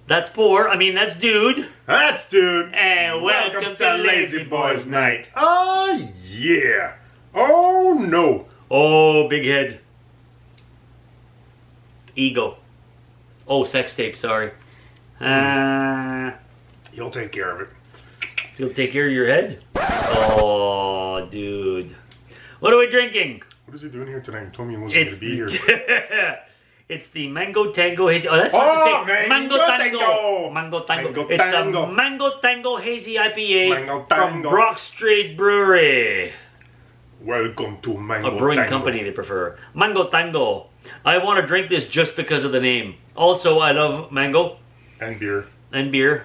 That's four. I mean, that's dude. That's dude. And welcome to Lazyboys night. Oh, yeah. Oh, no. Oh, big head. Ego. Oh, sex tape, sorry. He'll take care of it. You'll take care of your head? Oh, dude. What are we drinking? What is he doing here tonight? He told me he wasn't going to be here. It's the Mango Tango Hazy. Oh, that's hard to say. Mango Tango. Mango Tango. Mango It's Tango. the Mango Tango Hazy IPA Mango from Tango. Brock Street Brewery. Welcome to Mango A brewing Tango. company they prefer. Mango Tango. I want to drink this just because of the name. Also, I love mango. And beer. And beer.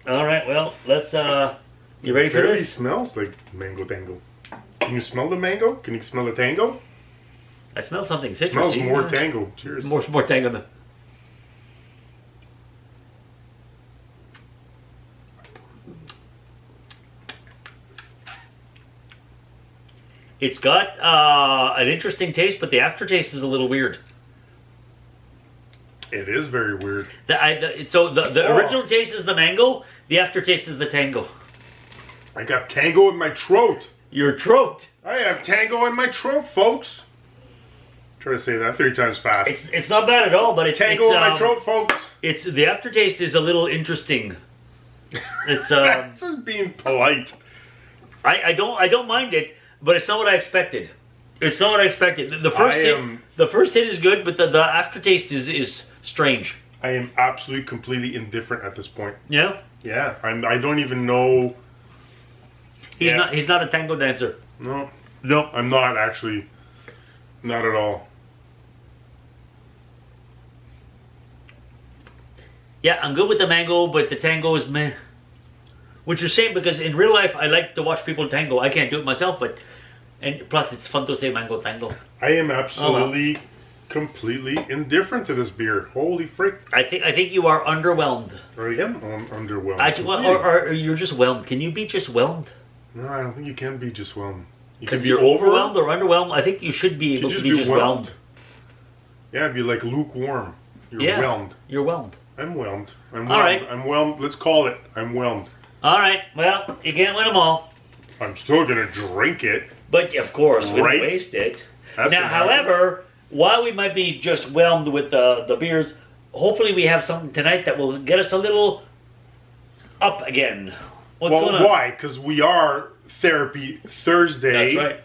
All right, well, let's, you ready for It this? smells like Mango Tango. Can you smell the mango? Can you smell the tango? I smell something citrusy. Smells more tango. Cheers. More tango than... It's got an interesting taste, but the aftertaste is a little weird. It is very weird. The original taste is the mango, the aftertaste is the tango. I got tango in my throat. Your throat. I have tango in my throat, folks. Try to say that 3 times fast. It's not bad at all, but it's Tango in my throat, folks. It's the aftertaste is a little interesting. It's This is being polite. I don't mind it, but it's not what I expected. It's not what I expected. The first hit is good, but the aftertaste is strange. I am absolutely completely indifferent at this point. Yeah? Yeah, I don't even know. He's not a tango dancer. No, No. I'm not actually. Not at all. Yeah, I'm good with the mango, but the tango is meh. Which is a shame because in real life I like to watch people tango. I can't do it myself, and plus it's fun to say mango tango. I am absolutely, completely indifferent to this beer. Holy frick! I think you are underwhelmed. I am underwhelmed. Actually, or you're just whelmed. Can you be just whelmed? No, I don't think you can be just whelmed. Because you're overwhelmed or underwhelmed. I think you should be able to be just whelmed. Yeah, it'd be like lukewarm. You're whelmed. You're whelmed. I'm whelmed. I'm whelmed. All right. I'm whelmed. Let's call it. I'm whelmed. All right. Well, you can't win them all. I'm still gonna drink it. But of course, we don't Right. waste it. That's Now, gonna happen. however, while we might be just whelmed with the beers, hopefully we have something tonight that will get us a little up again. What's going on? Why? Because we are Therapy Thursday. That's right.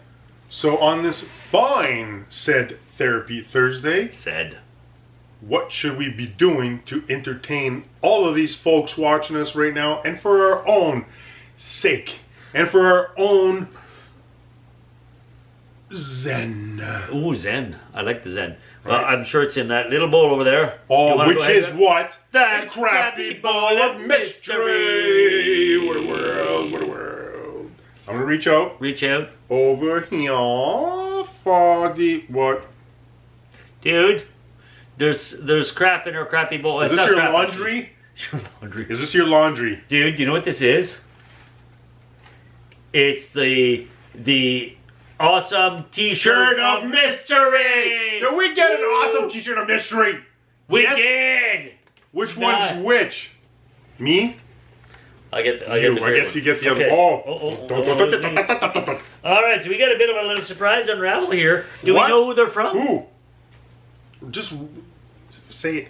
So on this fine said Therapy Thursday, Said. what should we be doing to entertain all of these folks watching us right now, and for our own sake, and for our own zen? Ooh, Zen. I like the Zen. Well, I'm sure it's in that little bowl over there. Oh, which is what? That The crappy bowl of mystery. What a world, what a world. I'm gonna reach out Reach out. over here for the what? Dude, there's crap in her crappy bowl. Is It's this not your crap, laundry? Your laundry. Is this your laundry? Dude, do you know what this is? It's the awesome t-shirt of mystery! Did we get an awesome t-shirt of mystery? We Yes. did! Which Nice. one's which? Me? I get the I great guess one. you get the other. Okay. Oh. All right, so we got a bit of a little surprise unravel here. Do What? we know who they're from? Who? Just say it.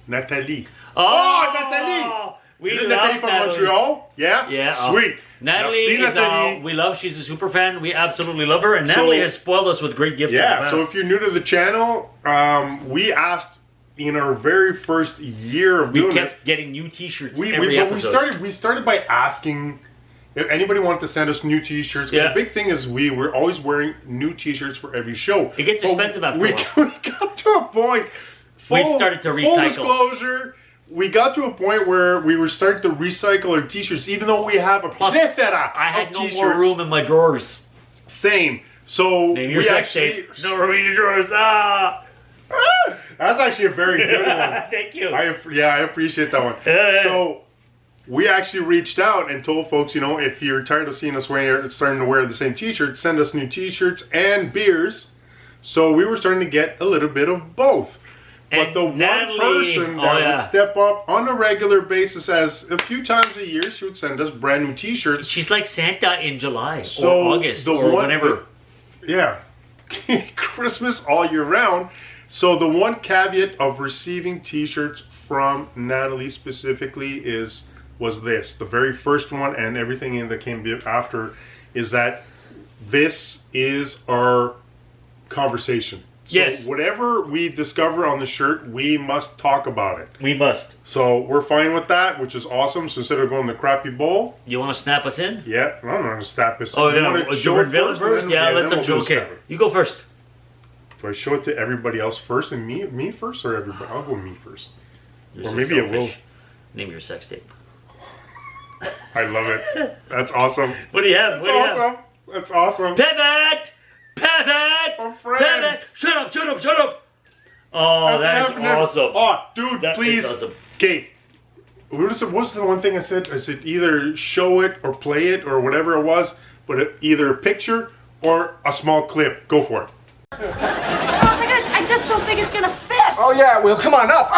Natalie. Oh, Natalie! We Is it love Natalie from Montreal? Yeah? Yeah. Sweet. Natalie Merci, is, Natalie. we love. She's a super fan. We absolutely love her, and Natalie has spoiled us with great gifts. in the Yeah, past. so if you're new to the channel, we asked in our very first year of we doing kept this, getting new T-shirts we every episode. we started by asking if anybody wanted to send us new T-shirts. Because the big thing is we're always wearing new T-shirts for every show. It gets expensive after a while. We got to a point. We've started to Full recycle. disclosure. We got to a point where we were starting to recycle our T-shirts, even though we have a plethora I had of no T-shirts. more room in my drawers. Same. So Maybe your we sex actually. tape. No room in your drawers. That's actually a very good one. Thank you. I appreciate that one. So we actually reached out and told folks, if you're tired of seeing us starting to wear the same T-shirt, send us new T-shirts and beers. So we were starting to get a little bit of both. But And the one Natalie- person that yeah. would step up on a regular basis, as a few times a year, she would send us brand new T-shirts. She's like Santa in July So or August the or one- whenever. Yeah, Christmas all year round. So the one caveat of receiving T-shirts from Natalie specifically was this. The very first one, and everything in that came after, is that this is our conversation. So Yes. whatever we discover on the shirt, we must talk about it. We must. So we're fine with that, which is awesome. So instead of going the crappy bowl, You want to snap us in? yeah, I'm not going to snap this. Oh, You yeah. wanna Do show you it reveal it and first? then- Yeah, then let's we'll do do okay. snap it. You go first. Do I show it to everybody else first and me first, or everybody? I'll go me first. You're Or so maybe it will. selfish. Name your sex tape. I love it. That's awesome. What do you have? That's What do you have? awesome. That's awesome. Pivot! Pivot! We're friends. Pivot! Shut up! Oh, that is awesome. Oh, dude, That is please. awesome. Okay. What's the one thing I said? I said either show it or play it or whatever it was, but either a picture or a small clip. Go for it. I just don't think it's gonna fit. Oh yeah, well come on, up.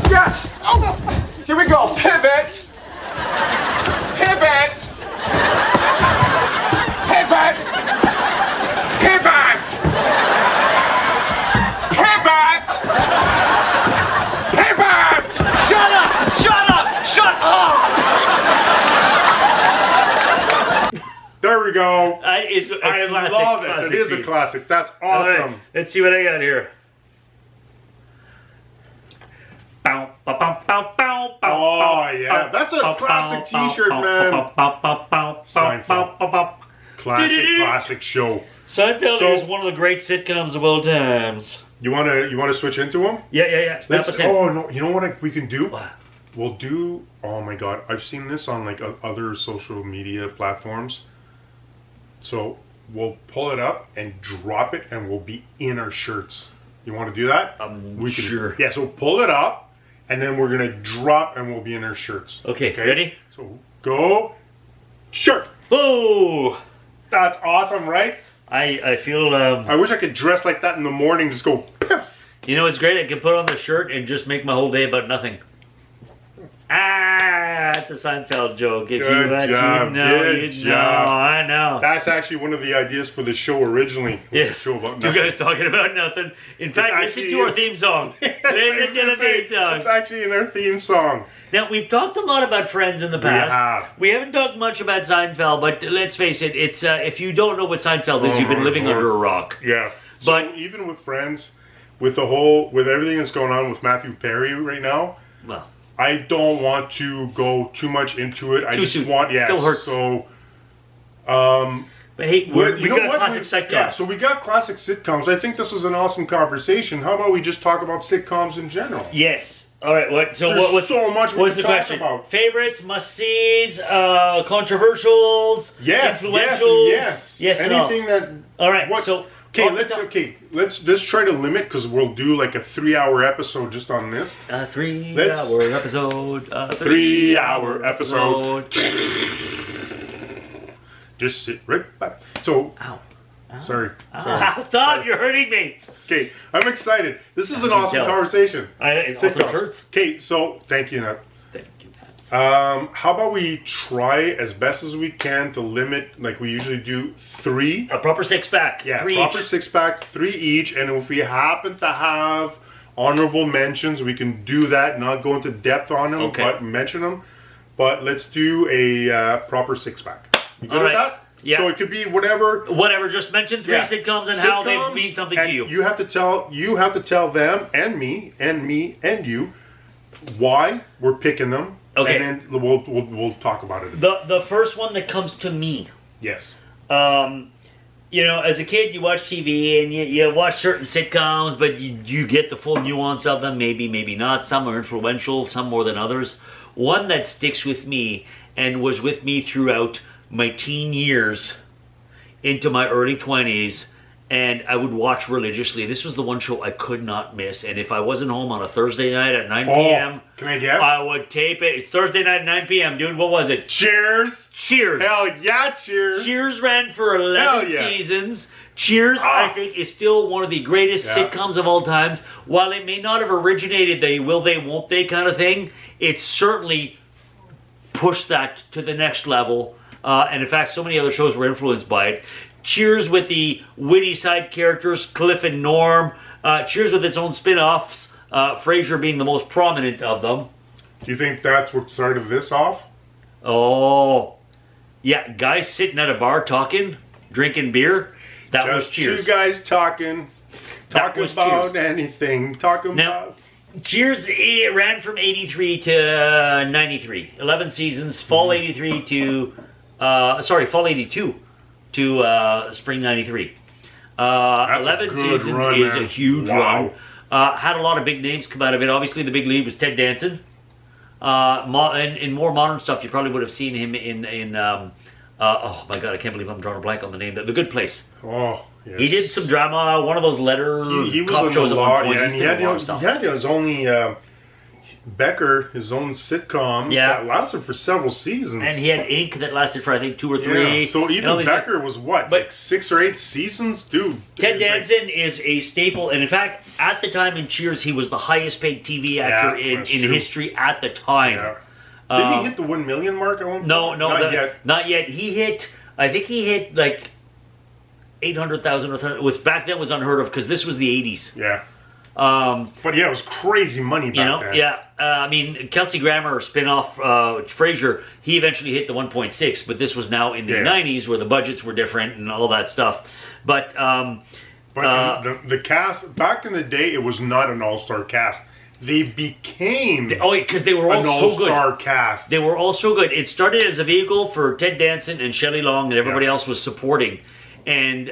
Yes. Oh, here we go. Pivot. Pivot. Pivot. Pivot. Pivot. Pivot. Shut up. Shut up. Shut up. There we go. It's a I classic, love it. classic It is a scene. classic. That's All right, awesome. let's see what I got here. Bow, bow, bow, bow, bow, bow, Oh, bow, yeah. bow, That's a bow, classic bow, t-shirt, bow, man. bow, bow, bow, bow, Seinfeld. bow, bow, bow. Classic show. Seinfeld So- is one of the great sitcoms of all times. You wanna switch into them? Yeah. Snap us in. Oh no! You know what we can do? What? We'll do. Oh my god! I've seen this on like other social media platforms. So we'll pull it up and drop it, and we'll be in our shirts. You want to do that? Sure. Yeah. So pull it up, and then we're gonna drop, and we'll be in our shirts. Okay, ready? So go, shirt. Oh, That's awesome, right? I feel I wish I could dress like that in the morning. Just go. Piff. you know it's great. I can put on the shirt and just make my whole day about nothing. That's a Seinfeld joke. If Good you actually job, know, good you job. know. I know. That's actually one of the ideas for the show originally. Yeah. The show about Two nothing. guys talking about nothing. In fact, listen actually to our in- theme song. Listen to the theme song. It's actually in our theme song. Now, we've talked a lot about Friends in the past. have. We haven't talked much about Seinfeld, but let's face it, it's if you don't know what Seinfeld is, Oh you've been my living Lord. under a rock. Yeah. But- So even with Friends, with everything that's going on with Matthew Perry right now, Well, I don't want to go too much into it. I Too just soon. want, yeah. Still hurts. So, but hey, what- we got classic sitcoms. Yeah, so we got classic sitcoms. I think this is an awesome conversation. How about we just talk about sitcoms in general? Yes. All right. What's There's so much we what's can the talk question? about. Favorites, must-sees, controversials, Yes, influentials. yes. Yes, and all. Anything that. All right. What- So Okay, off the top- let's try to limit because we'll do like a 3-hour episode just on this. A 3 Let's- hour episode. A 3-hour episode. Just sit right back. So, Ow. sorry. Stop! Sorry. You're hurting me. Okay, I'm excited. This is an can awesome tell. conversation. It also hurts. Okay, so thank you, Nat. Thank you. How about we try as best as we can to limit, like we usually do, 3. A proper six-pack. Yeah, 3 proper each. 6-pack, 3 each. And if we happen to have honorable mentions, we can do that. Not go into depth on them, Okay. but mention them. But let's do a proper 6-pack. You good All with right. that? Yeah. So it could be whatever. Whatever. Just mention 3 Yeah. sitcoms and how they Sitcoms, mean something and to you. You have to tell them and me and you why we're picking them. Okay. And then we'll talk about it. The first one that comes to me. Yes. You know, as a kid, you watch TV and you watch certain sitcoms, but you get the full nuance of them. Maybe not. Some are influential, some more than others. One that sticks with me and was with me throughout my teen years into my early 20s and I would watch religiously. This was the one show I could not miss. And if I wasn't home on a Thursday night at 9 p.m., can I guess? I would tape it. It's Thursday night at 9 p.m., dude. What was it? Cheers. Cheers. Hell yeah, Cheers. Cheers ran for 11 seasons. Cheers, I think, is still one of the greatest sitcoms of all times. While it may not have originated the will they, won't they kind of thing, it certainly pushed that to the next level. And in fact, so many other shows were influenced by it. Cheers with the witty side characters, Cliff and Norm. Cheers with its own spin-offs, Frasier being the most prominent of them. Do you think that's what started this off? Oh, yeah, guys sitting at a bar talking, drinking beer. That Just was Cheers. two guys talking about Cheers. anything, talking Now, about... Cheers, it ran from 83 to 93. 11 seasons, fall 83 to... fall 82 to spring 93. 11 seasons run, is man. a huge run. Had a lot of big names come out of it. Obviously, the big lead was Ted Danson. In more modern stuff, you probably would have seen him in oh my god, I can't believe I'm drawing a blank on the name. The Good Place. Oh, yes. He did some drama, one of those letter He was cop on shows a at one lot, point. yeah, He's and he done had, a lot of stuff. he had his only Becker, his own sitcom that lasted for several seasons. And he had Ink that lasted for I think 2 or 3. Yeah, so even Becker was what, but like 6 or 8 seasons? Dude. Ted Danson is a staple, and in fact, at the time in Cheers, he was the highest paid TV actor in history at the time. Yeah. Did he hit the 1 million mark at one point? No, not yet. Not yet. I think he hit like 800,000, which back then was unheard of because this was the 80s. Yeah. But yeah, it was crazy money back then. Yeah. I mean, Kelsey Grammer spin-off Frasier, he eventually hit the 1.6, but this was now in the 90s where the budgets were different and all that stuff. But the cast back in the day, it was not an all-star cast. They became because they were all so good. All-star cast. They were all so good. It started as a vehicle for Ted Danson and Shelley Long, and everybody else was supporting. And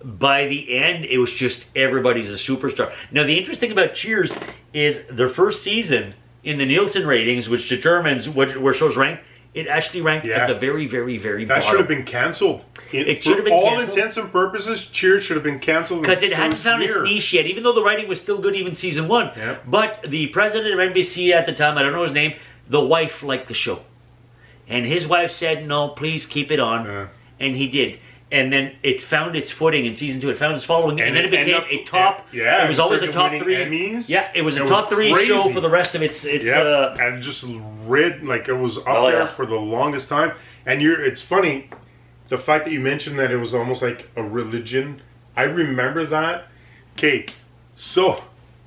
by the end, it was just everybody's a superstar. Now, the interesting thing about Cheers is their first season in the Nielsen ratings, which determines where shows rank, it actually ranked at the very, very, very bottom. That should have been canceled. It should have been all canceled. Intents and purposes, Cheers should have been canceled because it hadn't found its niche yet, even though the writing was still good even season 1. Yep. But the president of NBC at the time, I don't know his name, the wife liked the show. And his wife said, no, please keep it on. And he did. And then it found its footing in season 2. It found its following, and then it became a top. Yeah, it was always a top 3. Emmys. Yeah, it was a top 3 show for the rest of its. And just read like it was up there for the longest time. And it's funny, the fact that you mentioned that it was almost like a religion. I remember that. Okay, so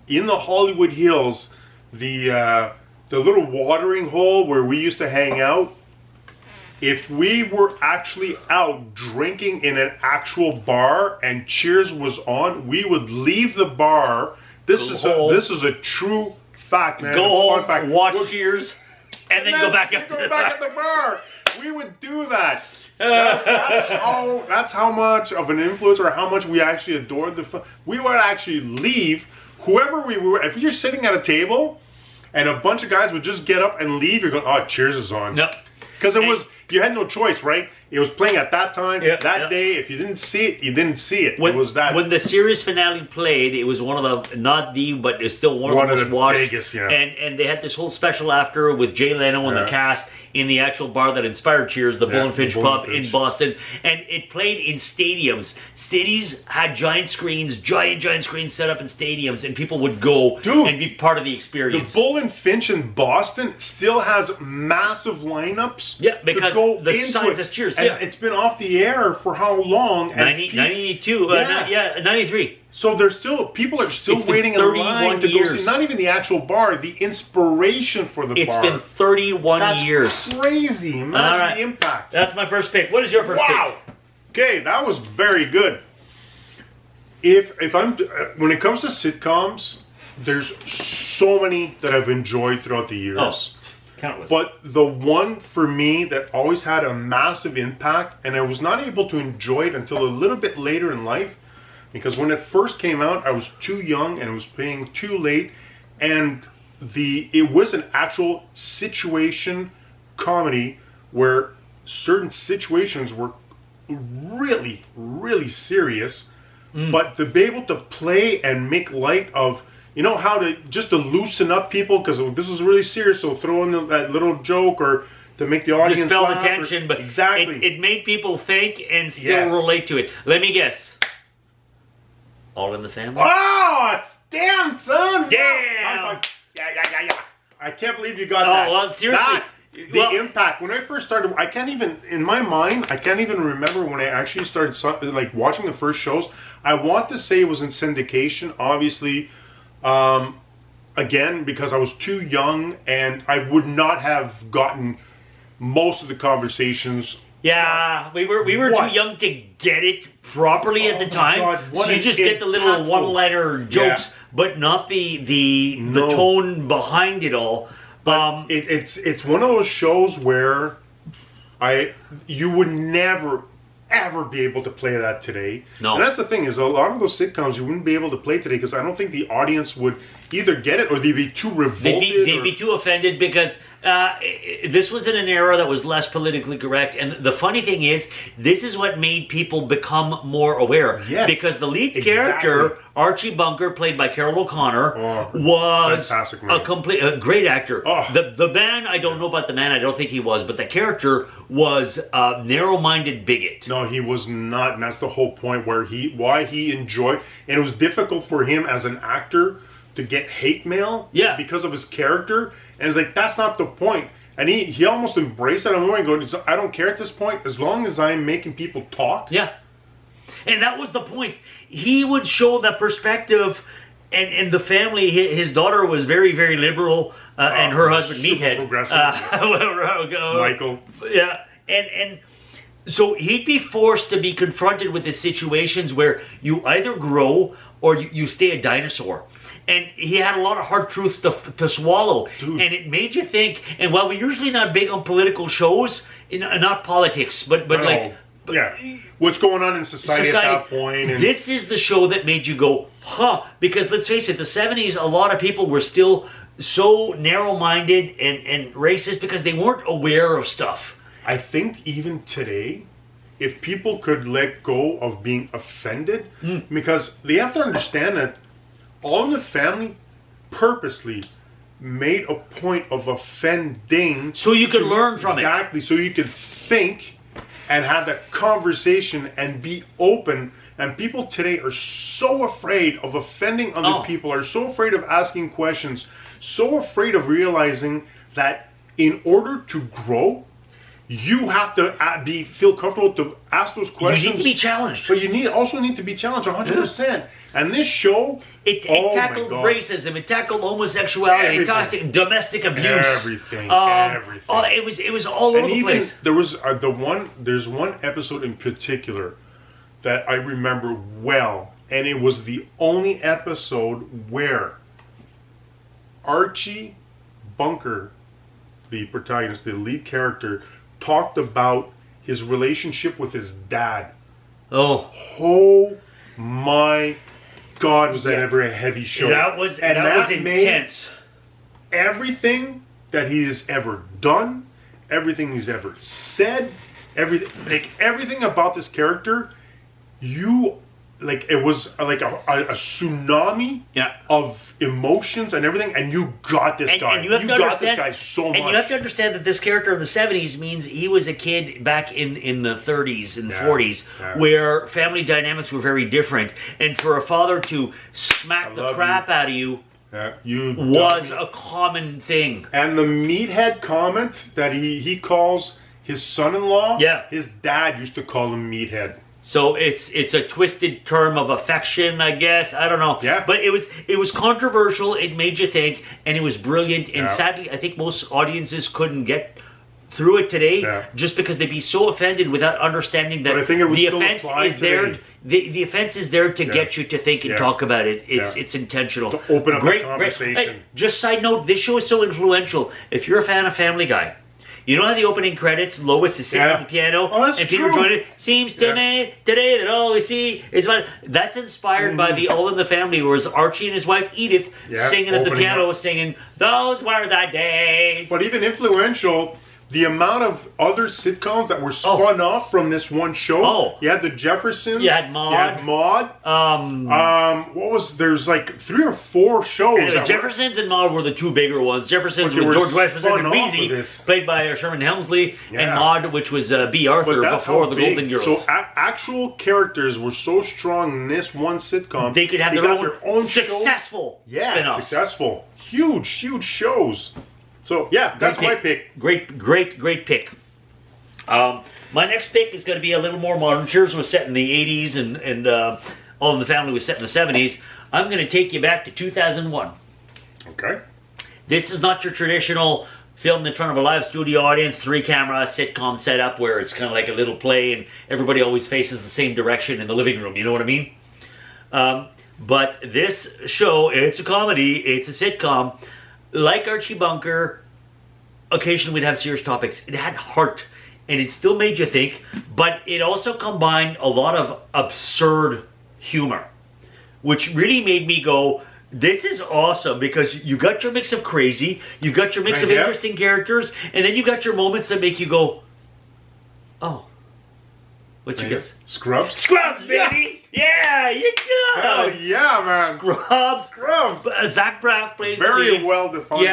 in the Hollywood Hills, the little watering hole where we used to hang out. If we were actually out drinking in an actual bar and Cheers was on, we would leave the bar. This is a true fact, man. Go home, fun fact. watch Cheers, and then go back at the bar. We would do that. That's how much of an influence or how much we actually adored the film. We would actually leave whoever we were. If you're sitting at a table and a bunch of guys would just get up and leave, you're going, oh, Cheers is on. Nope. Because you had no choice, right? It was playing at that time, that day. If you didn't see it, you didn't see it. It was that. When the series finale played, it was one of the, not the, but it's still one of the most watched. Vegas, and they had this whole special after with Jay Leno and the cast in the actual bar that inspired Cheers, the Bull and Finch pub in Boston. And it played in stadiums. Cities had giant screens set up in stadiums, and people would go and be part of the experience. The Bull and Finch in Boston still has massive lineups. Yeah, because the sign says Cheers. And it's been off the air for how long? 92, 93. So people are still waiting in line to go see, not even the actual bar, the inspiration for the bar. It's been 31 years. That's crazy. Imagine the impact. That's my first pick. What is your first pick? Okay, that was very good. When it comes to sitcoms, there's so many that I've enjoyed throughout the years. Oh. Countless. But the one for me that always had a massive impact, and I was not able to enjoy it until a little bit later in life, because when it first came out, I was too young and it was paying too late, and it was an actual situation comedy where certain situations were really, really serious, but to be able to play and make light of, you know, how to just to loosen up people, because this is really serious, so throw in that little joke or to make the audience Dispel laugh. the tension, but exactly. it made people think and still relate to it. Let me guess. All in the Family? Oh, it's damn, son! Damn! Yeah. I can't believe you got that. Oh, well, seriously. The impact, when I first started, I can't even, in my mind, I can't even remember when I actually started like watching the first shows. I want to say it was in syndication, obviously, again, because I was too young and I would not have gotten most of the conversations. Yeah, we were too young to get it properly at the time. God, so you just get the little one-liner jokes, but not the tone behind it all. It's one of those shows where you would never ever be able to play that today. No. And that's the thing, is a lot of those sitcoms you wouldn't be able to play today because I don't think the audience would either get it or they'd be too revolted. They'd be too offended because this was in an era that was less politically correct. And the funny thing is, this is what made people become more aware. Yes, because the lead character, Archie Bunker, played by Carol O'Connor, was a great actor. Oh. The man, I don't know about the man, I don't think he was, but the character was a narrow-minded bigot. No, he was not, and that's the whole point why he enjoyed, and it was difficult for him as an actor to get hate mail because of his character. And it's like, that's not the point. And he almost embraced it. I'm going, I don't care at this point, as long as I'm making people talk. Yeah. And that was the point. He would show the perspective, and the family, his daughter was very, very liberal, and her husband, Meathead. Progressive. Michael. Yeah. And so he'd be forced to be confronted with the situations where you either grow or you stay a dinosaur. And he had a lot of hard truths to swallow. Dude. And it made you think. And while we're usually not big on political shows, not politics, but what's going on in society at that point. And this is the show that made you go, huh? Because let's face it, the 70s, a lot of people were still so narrow-minded and racist because they weren't aware of stuff. I think even today, if people could let go of being offended, because they have to understand that All in the Family purposely made a point of offending. So you could learn from it. Exactly. So you could think and have that conversation and be open. And people today are so afraid of offending other people, are so afraid of asking questions, so afraid of realizing that in order to grow, you have to feel comfortable to ask those questions. You need to be challenged. But you also need to be challenged 100%. And this show, it tackled racism, it tackled homosexuality, it tackled domestic abuse. Everything. It was all over the place. There's one episode in particular that I remember well, and it was the only episode where Archie Bunker, the protagonist, the lead character, talked about his relationship with his dad. Oh my God, was that ever a heavy show? That was intense. Everything that he has ever done, everything he's ever said, everything about this character, it was like a tsunami of emotions and everything, and you got this guy. And you got this guy so much. And you have to understand that this character in the 70s means he was a kid back in the 30s and 40s, where family dynamics were very different. And for a father to smack the crap out of you was a common thing. And the meathead comment that he calls his son-in-law, his dad used to call him meathead. So it's a twisted term of affection, I guess. I don't know. Yeah. But it was controversial. It made you think, and it was brilliant. And sadly, I think most audiences couldn't get through it today just because they'd be so offended without understanding that the offense is there. The offense is there to get you to think and talk about it. It's intentional. To open up the conversation. Hey, just side note, this show is so influential. If you're a fan of Family Guy, you know how the opening credits, Lois is sitting at the piano, and Peter joins it. Seems to me today that all we see is fun. That's inspired by the All in the Family, where it's Archie and his wife Edith singing at the piano, singing "Those Were the Days." But even influential the amount of other sitcoms that were spun off from this one show. Oh. You had the Jeffersons. You had Maude. You had Maude. There's like 3 or 4 shows. Anyway, Jeffersons and Maude were the 2 bigger ones. Jeffersons But they with were George Jefferson and spun off of Wheezy, this. played by Sherman Hemsley, and Yeah. Maude, which was B. Arthur before the Golden Girls. So actual characters were so strong in this one sitcom. They could have their own show. successful Yeah, spin-offs. successful. Huge shows. So, yeah, that's my pick. Great pick. My next pick is going to be a little more modern. Cheers was set in the 80s, and All in the Family was set in the 70s. I'm going to take you back to 2001. Okay. This is not your traditional filmed in front of a live studio audience, 3-camera sitcom setup where it's kind of like a little play and everybody always faces the same direction in the living room. You know what I mean? But this show, it's a comedy, it's a sitcom. Like Archie Bunker, occasionally we'd have serious topics. It had heart, and it still made you think, but it also combined a lot of absurd humor, which really made me go, this is awesome, because you got your mix of crazy, you got your mix of interesting characters, and then you got your moments that make you go, oh. What's your guess? Scrubs? Scrubs, baby! Yes! Yeah, you Hell good! yeah, man! Scrubs! Zach Braff plays the Very lead. well defined.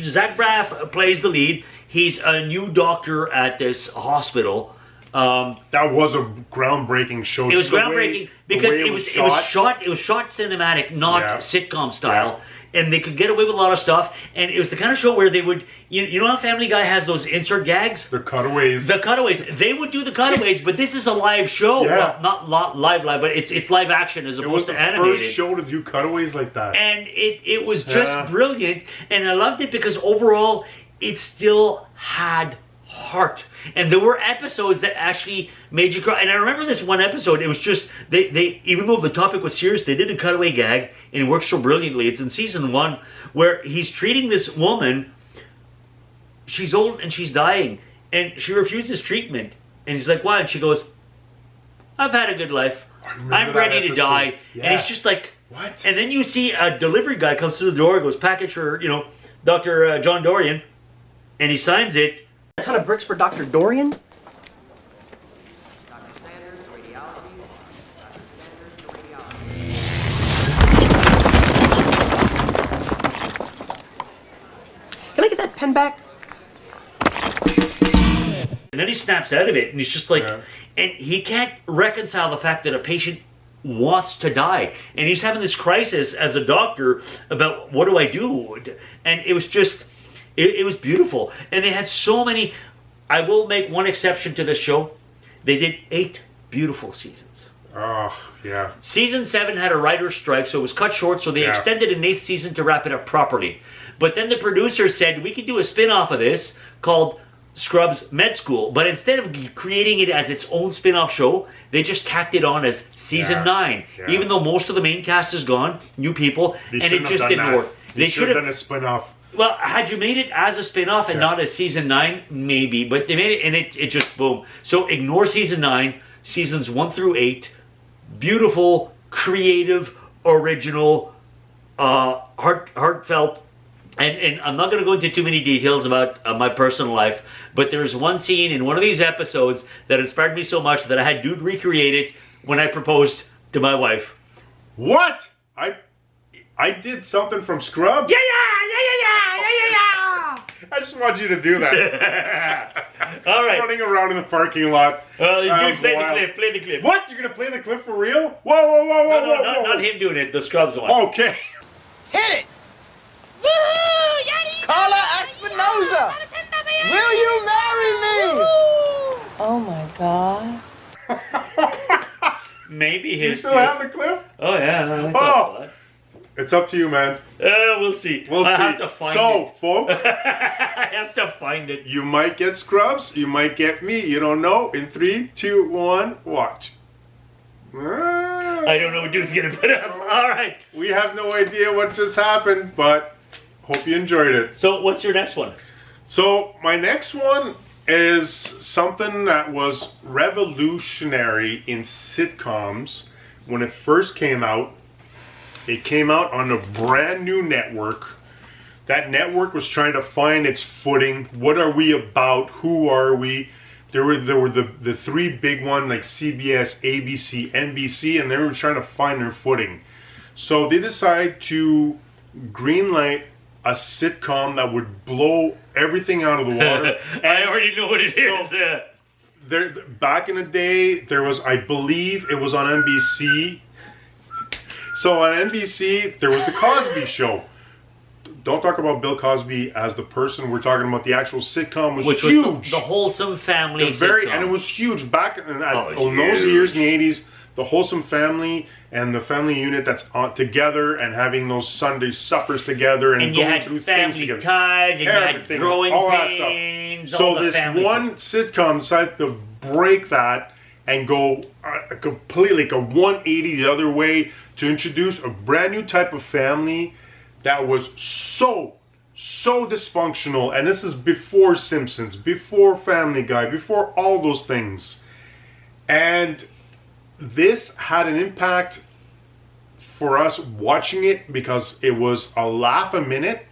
Zach Braff plays the lead. He's a new doctor at this hospital. That was a groundbreaking show. It was groundbreaking because it was shot cinematic, not Yeah. sitcom style. And they could get away with a lot of stuff. And it was the kind of show where they would, you know how Family Guy has those insert gags? The cutaways. The cutaways. They would do the cutaways, but this is a live show. Yeah. Well, not live, but it's live action as It was opposed the to animated. first show to do cutaways like that. And it was just brilliant. And I loved it because overall, it still had heart. And there were episodes that actually made you cry. And I remember this one episode, it was just, they even though the topic was serious, they did a cutaway gag, and it worked so brilliantly. It's in season 1, where he's treating this woman, she's old and she's dying, and she refuses treatment. And he's like, why? And she goes, I've had a good life. I'm ready to die. Yeah. And it's just like, what? And then you see a delivery guy comes through the door, goes, package for, Dr. John Dorian, and he signs it. A ton of bricks for Dr. Dorian? Can I get that pen back? And then he snaps out of it, and he's just like, and he can't reconcile the fact that a patient wants to die. And he's having this crisis as a doctor about, what do I do? And it was just, it was beautiful. And they had so many, I will make one exception to this show. They did 8 beautiful seasons. Oh, yeah. Season 7 had a writer's strike, so it was cut short, so they extended an 8th season to wrap it up properly. But then the producers said, we could do a spin-off of this called Scrubs Med School, but instead of creating it as its own spin-off show, they just tacked it on as season 9. Yeah. Even though most of the main cast is gone, new people, and it just didn't work. They should have done a spin-off. Well, had you made it as a spin-off and not as season 9, maybe, but they made it and it just boom. So ignore season 9, seasons 1 through 8, beautiful, creative, original, heartfelt. And I'm not going to go into too many details about my personal life, but there's one scene in one of these episodes that inspired me so much that I had Dude recreate it when I proposed to my wife. What? I did something from Scrubs? Yeah. I just want you to do that. All right. Running around in the parking lot. Dude, play the clip. What? You're going to play the clip for real? Whoa. Not him doing it, the Scrubs one. Okay. Hit it! Carla Espinosa! Will you marry me? Oh my god. Maybe You his. still have the clip? Oh yeah. Oh. It's up to you, man. We'll see. We'll see. I have to find it. So, folks, I have to find it. you might get Scrubs. You might get me. You don't know. In 3, 2, 1, watch. I don't know what dude's gonna put up. All right. We have no idea what just happened, but hope you enjoyed it. So, what's your next one? So, my next one is something that was revolutionary in sitcoms when it first came out. It came out on a brand new network. that network was trying to find its footing. What are we about? Who are we? There were the three big ones like CBS, ABC, NBC, and they were trying to find their footing. So they decided to greenlight a sitcom that would blow everything out of the water. I already know what it is. There, back in the day, there was, I believe, it was on NBC. So on NBC, there was the Cosby Show. Don't talk about Bill Cosby as the person. We're talking about the actual sitcom, which was huge. The wholesome family sitcom. And it was huge back in huge. those years in the 80s. The wholesome family and the family unit that's together and having those Sunday suppers together and going through things together. Ties, and you had growing all pains, that stuff. So this one stuff. sitcom decided to break that and go completely like a 180 the other way to introduce a brand new type of family that was so dysfunctional. And this is before Simpsons, before Family Guy, before all those things. And this had an impact for us watching it because it was a laugh a minute,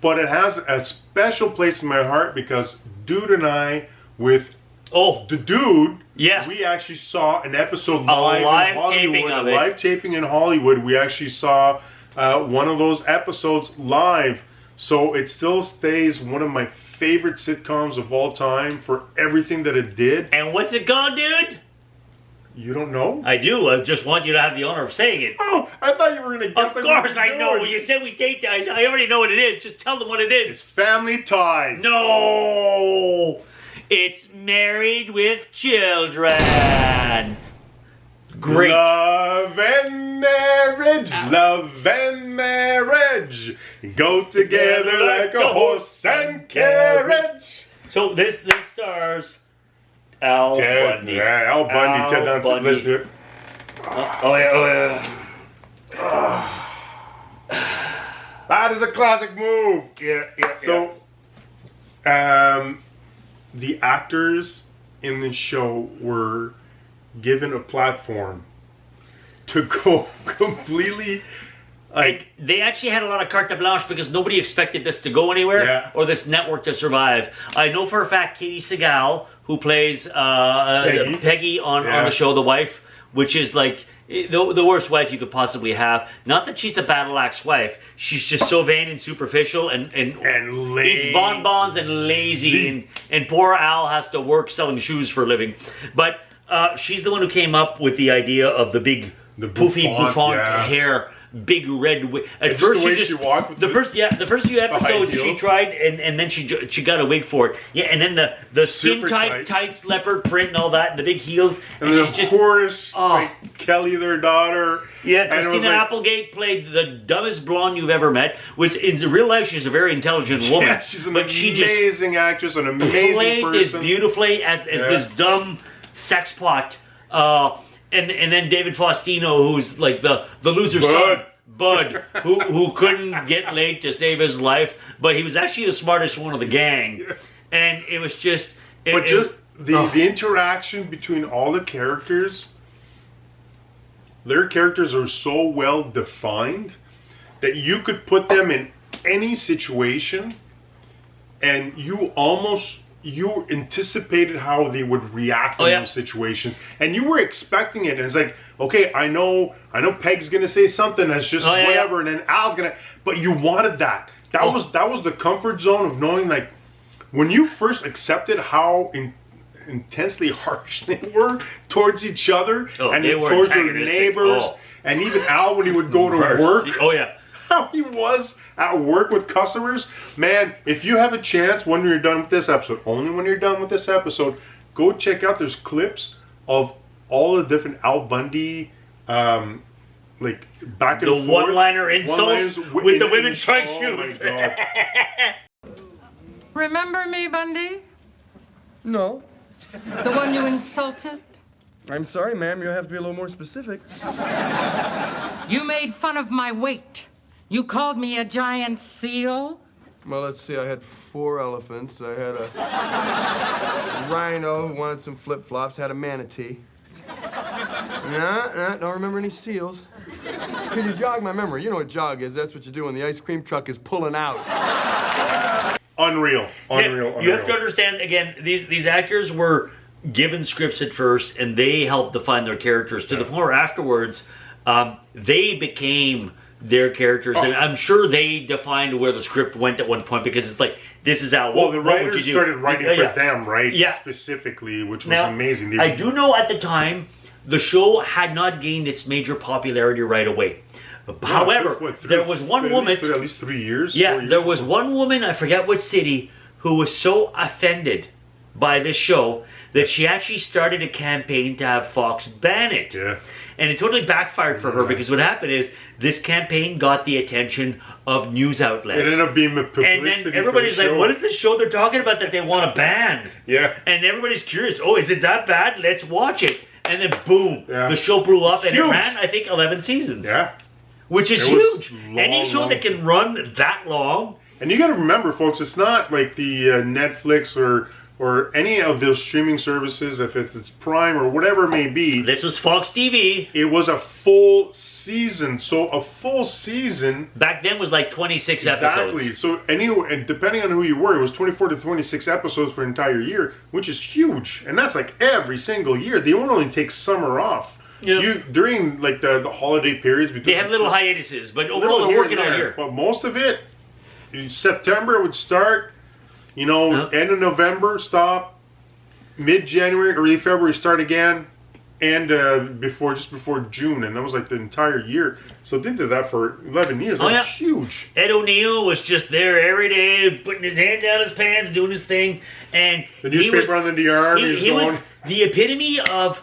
but it has a special place in my heart because Dude and I, with the Dude, we actually saw an episode live in Hollywood, a live taping in Hollywood. We actually saw one of those episodes live, so it still stays one of my favorite sitcoms of all time for everything that it did. And what's it called, dude? You don't know? I do. I just want you to have the honor of saying it. Oh, I thought you were going to guess. Of course I know. You said we take that. I already know what it is. Just tell them what it is. It's Family Ties. No! It's Married with Children. Great. Love and marriage go together like a horse and carriage. So this stars Al Bundy. Yeah, Al Bundy. Ted Danson. Let's do it. Oh yeah. That is a classic move. Yeah. So, the actors in the show were given a platform to go completely like they actually had a lot of carte blanche because nobody expected this to go anywhere or this network to survive. I know for a fact Katie Segal, who plays Peggy on the show, the wife, which is like the worst wife you could possibly have. Not that she's a battle axe wife. She's just so vain and superficial and lazy. Eats bonbons and lazy. And poor Al has to work selling shoes for a living. But she's the one who came up with the idea of the poofy bouffant hair. Big red wig. At first, she walked with the first few episodes she tried, and then she got a wig for it. Yeah, and then the skin tights, leopard print, and all that, and the big heels, and then of course, like Kelly, their daughter. Yeah, Christina Applegate played the dumbest blonde you've ever met. Which in real life she's a very intelligent woman. Yeah, she's an amazing actress, an amazing played person. This beautifully as this dumb sex pot. And then David Faustino, who's like the loser son, Bud, who couldn't get laid to save his life, but he was actually the smartest one of the gang, and it was just. The interaction between all the characters, their characters are so well defined that you could put them in any situation, and you anticipated how they would react in those situations, and you were expecting it. And it's like, okay, I know Peg's gonna say something that's just whatever, and then Al's gonna. But you wanted that. That was the comfort zone of knowing, like, when you first accepted how intensely harsh they were towards each other and towards their neighbors, and even Al when he would go to work. How he was at work with customers. Man, if you have a chance when you're done with this episode, only when you're done with this episode, go check out, there's clips of all the different Al Bundy, like back and forth. The one-liner insults with the women's trike shoes. Remember me, Bundy? No. The one you insulted? I'm sorry, ma'am. You'll have to be a little more specific. You made fun of my weight. You called me a giant seal? Well, let's see. I had 4 elephants. I had a rhino who wanted some flip-flops. Had a manatee. Nah, don't remember any seals. Can you jog my memory? You know what jog is. That's what you do when the ice cream truck is pulling out. Unreal. You have to understand, again, these actors were given scripts at first, and they helped define their characters to the point where afterwards they became their characters, and I'm sure they defined where the script went at one point, because it's like, this is how. Well, the writers started writing for them, right? Yeah. Specifically, which was Now, amazing. I do know at the time the show had not gained its major popularity right away. However, there was one woman. At least 3 years. Yeah, 4 years? there was one woman, I forget what city, who was so offended by this show that she actually started a campaign to have Fox ban it. Yeah. And it totally backfired for her, because what happened is this campaign got the attention of news outlets. It ended up being a publicity. And then everybody's like, what is this show they're talking about that they want to ban? Yeah. And everybody's curious, oh, is it that bad? Let's watch it. And then boom, the show blew up, and it ran, I think, 11 seasons. Yeah. Which is huge. Any show that can run that long. And you got to remember, folks, it's not like the Netflix or any of those streaming services, if it's Prime or whatever it may be. This was Fox TV. It was a full season. So a full season back then was like 26 exactly. episodes. So and depending on who you were, it was 24 to 26 episodes for an entire year, which is huge. And that's like every single year. They won't only take summer off. Yep. During like the holiday periods, they have little hiatuses, but overall they're working all year. But most of it, in September would start. You know, end of November, stop. Mid-January, early February, start again. And just before June. And that was like the entire year. So they did that for 11 years. That was huge. Ed O'Neill was just there every day, putting his hand down his pants, doing his thing. And the newspaper on the yard. He was the epitome of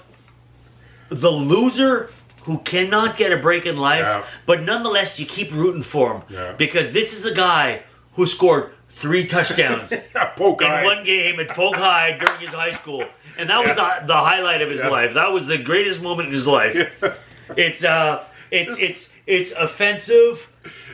the loser who cannot get a break in life. But nonetheless, you keep rooting for him. Yeah. Because this is a guy who scored 3 touchdowns in one game at Polk High during his high school, and that was the highlight of his life. That was the greatest moment in his life. It's offensive.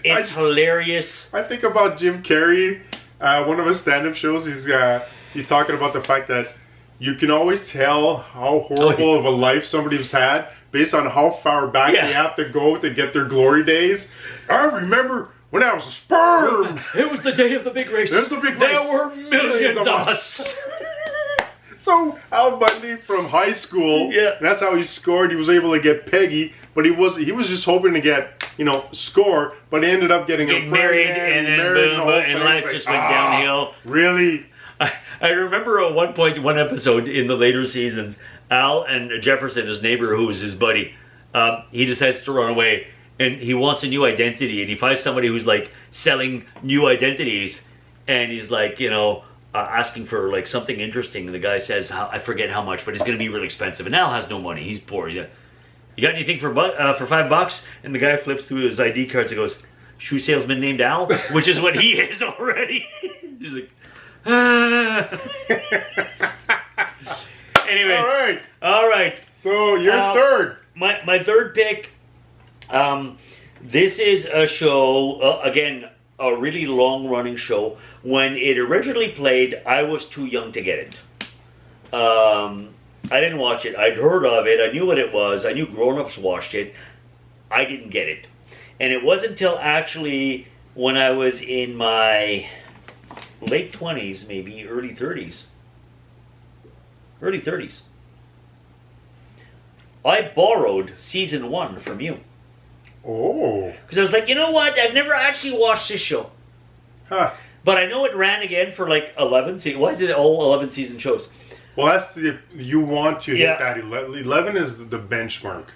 It's hilarious. I think about Jim Carrey. One of his stand-up shows. He's talking about the fact that you can always tell how horrible of a life somebody's had based on how far back they have to go to get their glory days. I remember when I was a sperm. It was the day of the big race. There's the big race. There were millions of us. So Al Bundy from high school, that's how he scored. He was able to get Peggy, but he was just hoping to get, score, but he ended up getting married, and then boom, and life just went downhill. Really? I remember at one point, one episode in the later seasons, Al and Jefferson, his neighbor who was his buddy, he decides to run away. And he wants a new identity, and he finds somebody who's like selling new identities, and he's like, asking for like something interesting. And the guy says, I forget how much, but it's going to be really expensive. And Al has no money; he's poor. He's like, you got anything for $5? And the guy flips through his ID cards and goes, shoe salesman named Al, which is what he is already. He's like, Anyways, all right. So your third, my third pick. This is a show, again, a really long-running show. When it originally played, I was too young to get it. I didn't watch it. I'd heard of it. I knew what it was. I knew grown-ups watched it. I didn't get it. And it wasn't until actually when I was in my late 20s, maybe early 30s. Early 30s. I borrowed season 1 from you. Oh. Because I was like, you know what? I've never actually watched this show. Huh. But I know it ran again for like 11 seasons. Why is it all 11 season shows? Well, that's you want to hit that 11. 11 is the benchmark.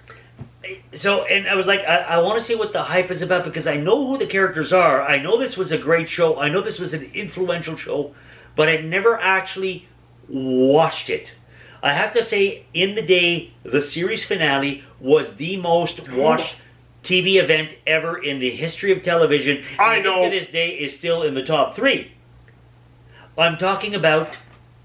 So, and I was like, I want to see what the hype is about because I know who the characters are. I know this was a great show. I know this was an influential show. But I'd never actually watched it. I have to say, in the day, the series finale was the most watched TV event ever in the history of television. I know. To this day is still in the top 3. I'm talking about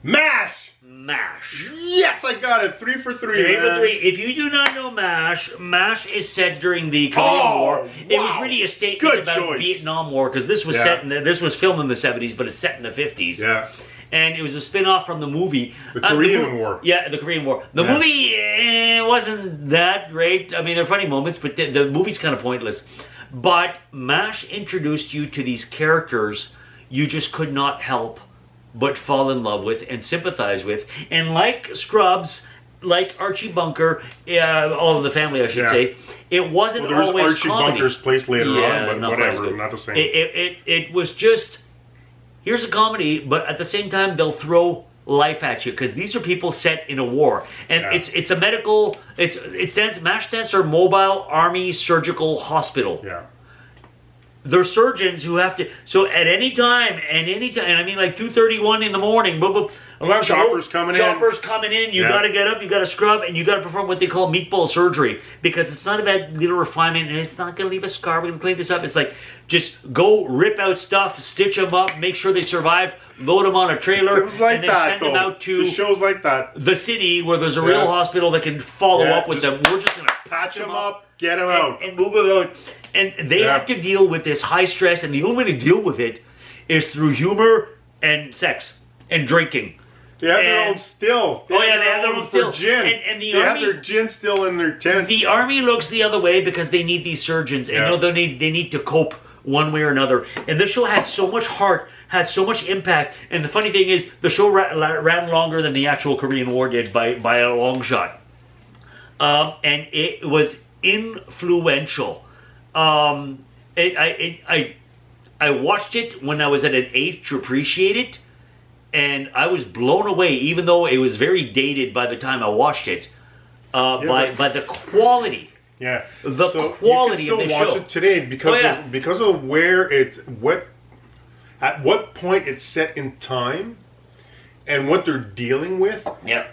MASH. MASH. Yes, I got it. 3 for 3. 3 for 3. If you do not know MASH, MASH is set during the Korean War. Wow. It was really a statement about Vietnam War because this was set in this was filmed in the 70s, but it's set in the 50s. Yeah. and it was a spin-off from the movie. The Korean War. Yeah, the Korean War. The Yeah. movie wasn't that great. I mean, there are funny moments, but the movie's kind of pointless. But MASH introduced you to these characters you just could not help but fall in love with and sympathize with. And like Scrubs, like Archie Bunker, all of the family, I should say, it wasn't Well, there was always Archie comedy. Bunker's place later on, but not quite as whatever, good. not the same. It was just, here's a comedy, but at the same time, they'll throw life at you, because these are people set in a war. And Yeah. it's a medical, MASH stands for Mobile Army Surgical Hospital. Yeah. They're surgeons who have to. So at any time, and I mean like 2:31 in the morning, boop, boop, alarms go, Choppers coming in. Choppers coming in. You Yeah. got to get up, you got to scrub, and you got to perform what they call meatball surgery, because it's not about little refinement, and it's not going to leave a scar. We're going to clean this up. It's like just go rip out stuff, stitch them up, make sure they survive, load them on a trailer, It was like and then that, send though. them out to The show's like that. the city where there's a real hospital that can follow Yeah, up with just them. We're just going to Patch them up, get them out. and move it out. And they Yeah. have to deal with this high stress, and the only way to deal with it is through humor and sex and drinking. They have their and- own still. they have their own for still. gin. And the they army- have their gin still in their tent. The army looks the other way because they need these surgeons, and Yeah. they need to cope one way or another. And this show had so much heart, had so much impact. And the funny thing is, the show ran longer than the actual Korean War did by a long shot. And it was influential. I watched it when I was at an age to appreciate it, and I was blown away, even though it was very dated by the time I watched it, by the quality. Yeah, The so quality you of can the still watch show. it today because Oh, yeah. because of at what point it's set in time, and what they're dealing with. Yeah.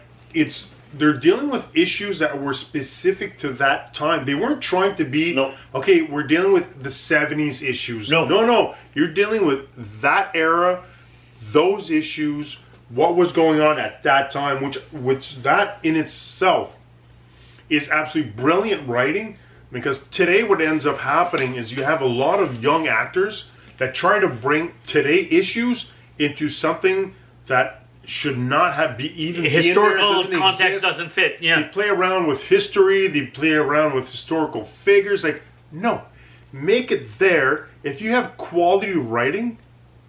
They're dealing with issues that were specific to that time. They weren't trying to be No. okay. We're dealing with the '70s issues. No. You're dealing with that era, those issues, what was going on at that time, which that in itself is absolutely brilliant writing, because today what ends up happening is you have a lot of young actors that try to bring today issues into something that should not have be even be in there. It Historical doesn't context exist. doesn't fit. They Yeah. play around with history, they play around with historical figures. Like, no, make it there. If you have quality writing,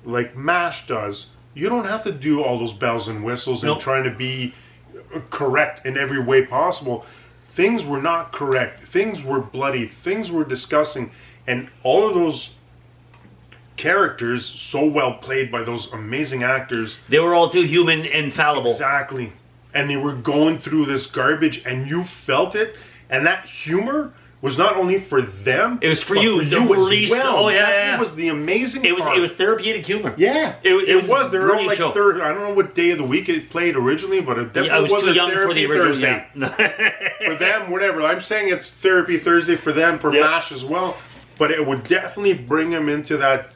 like MASH does, you don't have to do all those bells and whistles Nope. and trying to be correct in every way possible. Things were not correct. Things were bloody. Things were disgusting. And all of those characters, so well played by those amazing actors. They were all too human and fallible. Exactly. And they were going through this garbage, and you felt it. And that humor was not only for them, It was for but you, the release. as well. Oh, yeah, That's yeah. what was the amazing It was part. therapeutic humor. Yeah, It it was was. They were on brilliant like show. third. I don't know what day of the week it played originally, but it definitely I was was too a young for therapy the original. Thursday. Yeah. For them, whatever. I'm saying it's therapy Thursday for them, for Yep. MASH as well. But it would definitely bring them into that.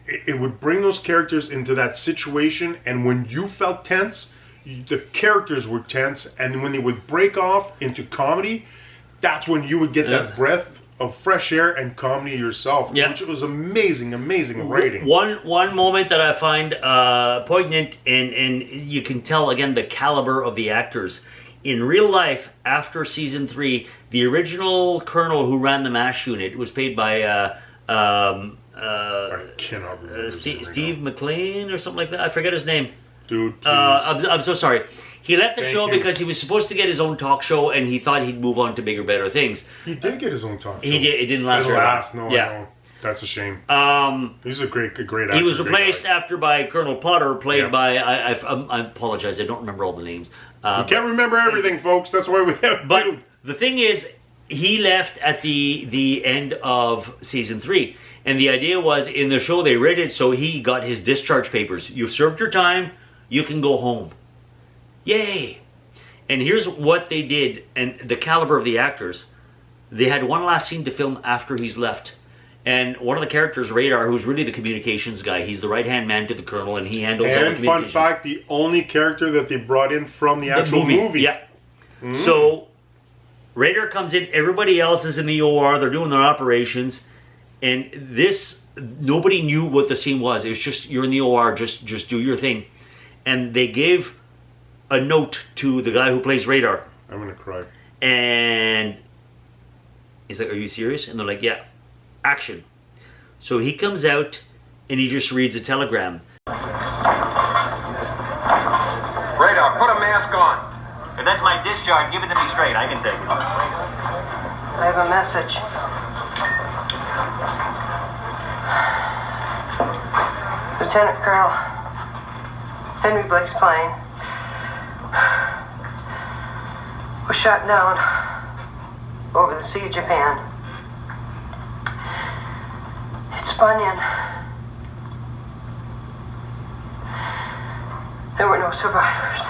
It would bring those characters into that situation, and when you felt tense, the characters were tense, and when they would break off into comedy, that's when you would get that breath of fresh air and comedy yourself, Yeah. which was amazing writing. One moment that I find poignant, and you can tell again the caliber of the actors. In real life, after season 3, the original colonel who ran the MASH unit was paid by I cannot remember his name right Steve McLean or something like that. I forget his name. now. Dude, please. I'm so sorry. He left the Thank show you. because he was supposed to get his own talk show, and he thought he'd move on to bigger, better things. He did get his own talk show. He did. It didn't last It'll very long. last, no, Yeah. I know. That's a shame. Um, He's a great actor. he was great replaced guy. after by Colonel Potter, played Yeah. by I apologize, I don't remember all the names. You can't remember everything, folks. That's why we have But to. the thing is, he left at the end of season 3, and the idea was in the show they rated so he got his discharge papers. You've served your time, you can go home. Yay! And here's what they did, and the caliber of the actors. They had one last scene to film after he's left. And one of the characters, Radar, who's really the communications guy, he's the right-hand man to the colonel, and he handles all the And fun communications. fact, the only character that they brought in from the actual movie. Yeah. So Radar comes in, everybody else is in the OR, they're doing their operations, And this, nobody knew what the scene was. It was just, you're in the OR, just do your thing. And they gave a note to the guy who plays Radar. I'm gonna cry. And he's like, are you serious? And they're like, yeah, action. So he comes out and he just reads a telegram. Radar, put a mask on. If that's my discharge, give it to me straight. I can take it. I have a message. Lieutenant Colonel Henry Blake's plane was shot down over the Sea of Japan. It's Bunyan. There were no survivors.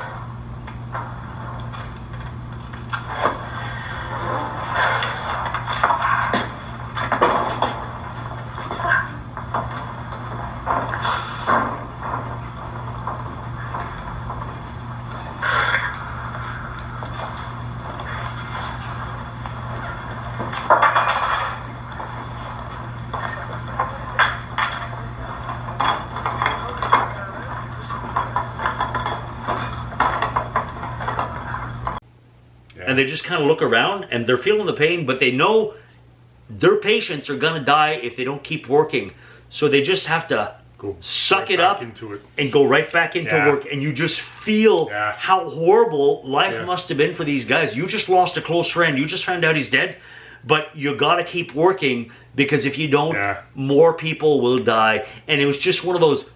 And they just kind of look around and they're feeling the pain, but they know their patients are going to die if they don't keep working. So they just have to suck it up and go right back into work. And you just feel how horrible life must have been for these guys. You just lost a close friend. You just found out he's dead. But you got to keep working, because if you don't, more people will die. And it was just one of those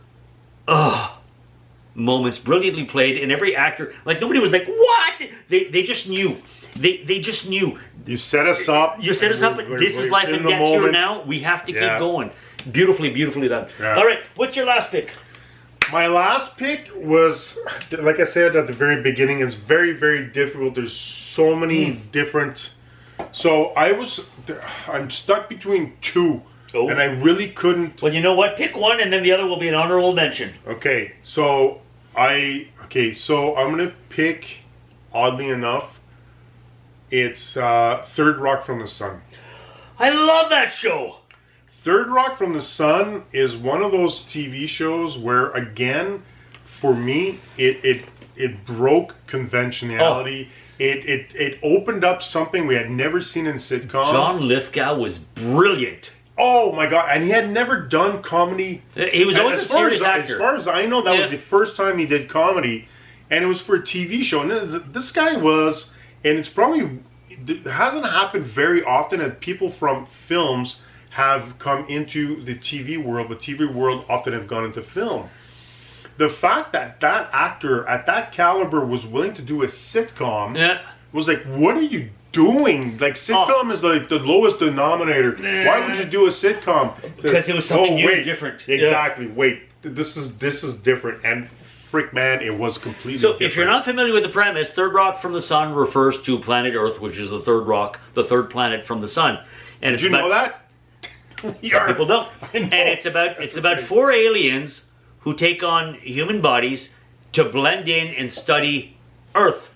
moments, brilliantly played. And every actor, like, nobody was like, what? They just knew. They just knew. You set us up. You set us up. This is life, and get here now. We have to keep going. Beautifully, beautifully done. All right, what's your last pick? My last pick was, like I said at the very beginning, it's very, very difficult. There's so many different. So I'm stuck between two, and I really couldn't. Well, you know what? Pick one, and then the other will be an honorable mention. Okay, so I'm gonna pick. Oddly enough, it's Third Rock from the Sun. I love that show. Third Rock from the Sun is one of those TV shows where, again, for me, it broke conventionality. It opened up something we had never seen in sitcom. John Lithgow was brilliant. Oh my God! And he had never done comedy. He was always a serious actor. As far as I know, that was the first time he did comedy, and it was for a TV show. And this guy was, and it hasn't happened very often that people from films have come into the TV world, but TV world often have gone into film. The fact that that actor at that caliber was willing to do a sitcom was like, what are you doing? Like, sitcom is like the lowest denominator. Why would you do a sitcom? Because it was something new and different. Exactly. Wait, this is different. And frick, man, it was completely different. So if you're not familiar with the premise, Third Rock from the Sun refers to planet Earth, which is the third rock, the third planet from the sun. And Did you know that? Some people don't. And it's about four aliens who take on human bodies to blend in and study Earth.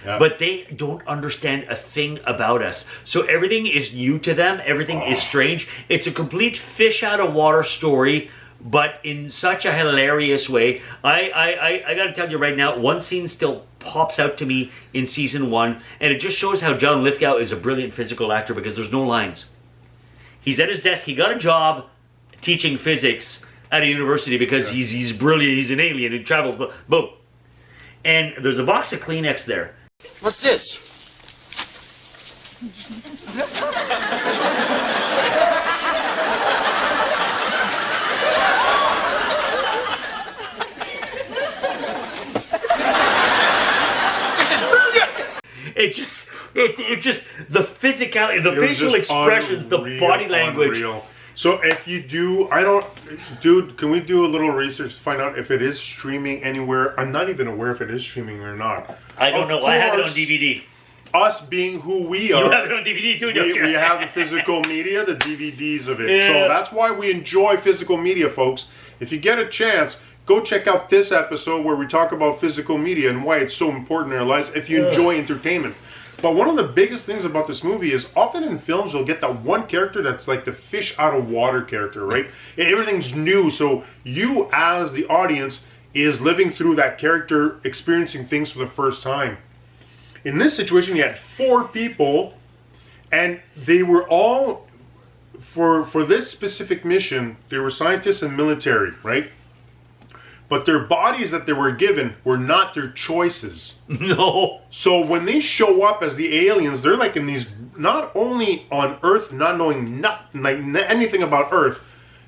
Yeah. But they don't understand a thing about us. So everything is new to them. Everything is strange. It's a complete fish out of water story, but in such a hilarious way. I got to tell you right now, one scene still pops out to me in season 1, and it just shows how John Lithgow is a brilliant physical actor because there's no lines. He's at his desk. He got a job teaching physics at a university because he's brilliant. He's an alien who travels. Boom. And there's a box of Kleenex there. What's this? This is brilliant! It just the physicality, the facial expressions, the body language. Unreal. So if you do, can we do a little research to find out if it is streaming anywhere? I'm not even aware if it is streaming or not. I don't know. I have it on DVD. Us being who we are. You have it on DVD too, don't you? We have the physical media, the DVDs of it. Yeah. So that's why we enjoy physical media, folks. If you get a chance, go check out this episode where we talk about physical media and why it's so important in our lives if you enjoy entertainment. But one of the biggest things about this movie is often in films you'll get that one character that's like the fish out of water character, right? And everything's new, so you as the audience is living through that character, experiencing things for the first time. In this situation, you had 4 people, and they were all, for this specific mission, they were scientists and military, right? But their bodies that they were given were not their choices. No. So when they show up as the aliens, they're like in these, not only on Earth, not knowing nothing, like anything about Earth,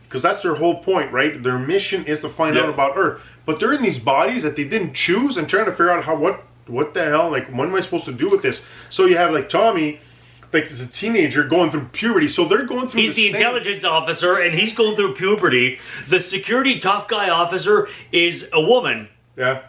because that's their whole point, right? Their mission is to find out about Earth. But they're in these bodies that they didn't choose and trying to figure out how, what the hell, like, what am I supposed to do with this? So you have like Tommy, like as a teenager going through puberty, so they're going through. He's the intelligence officer, and he's going through puberty. The security tough guy officer is a woman. Yeah.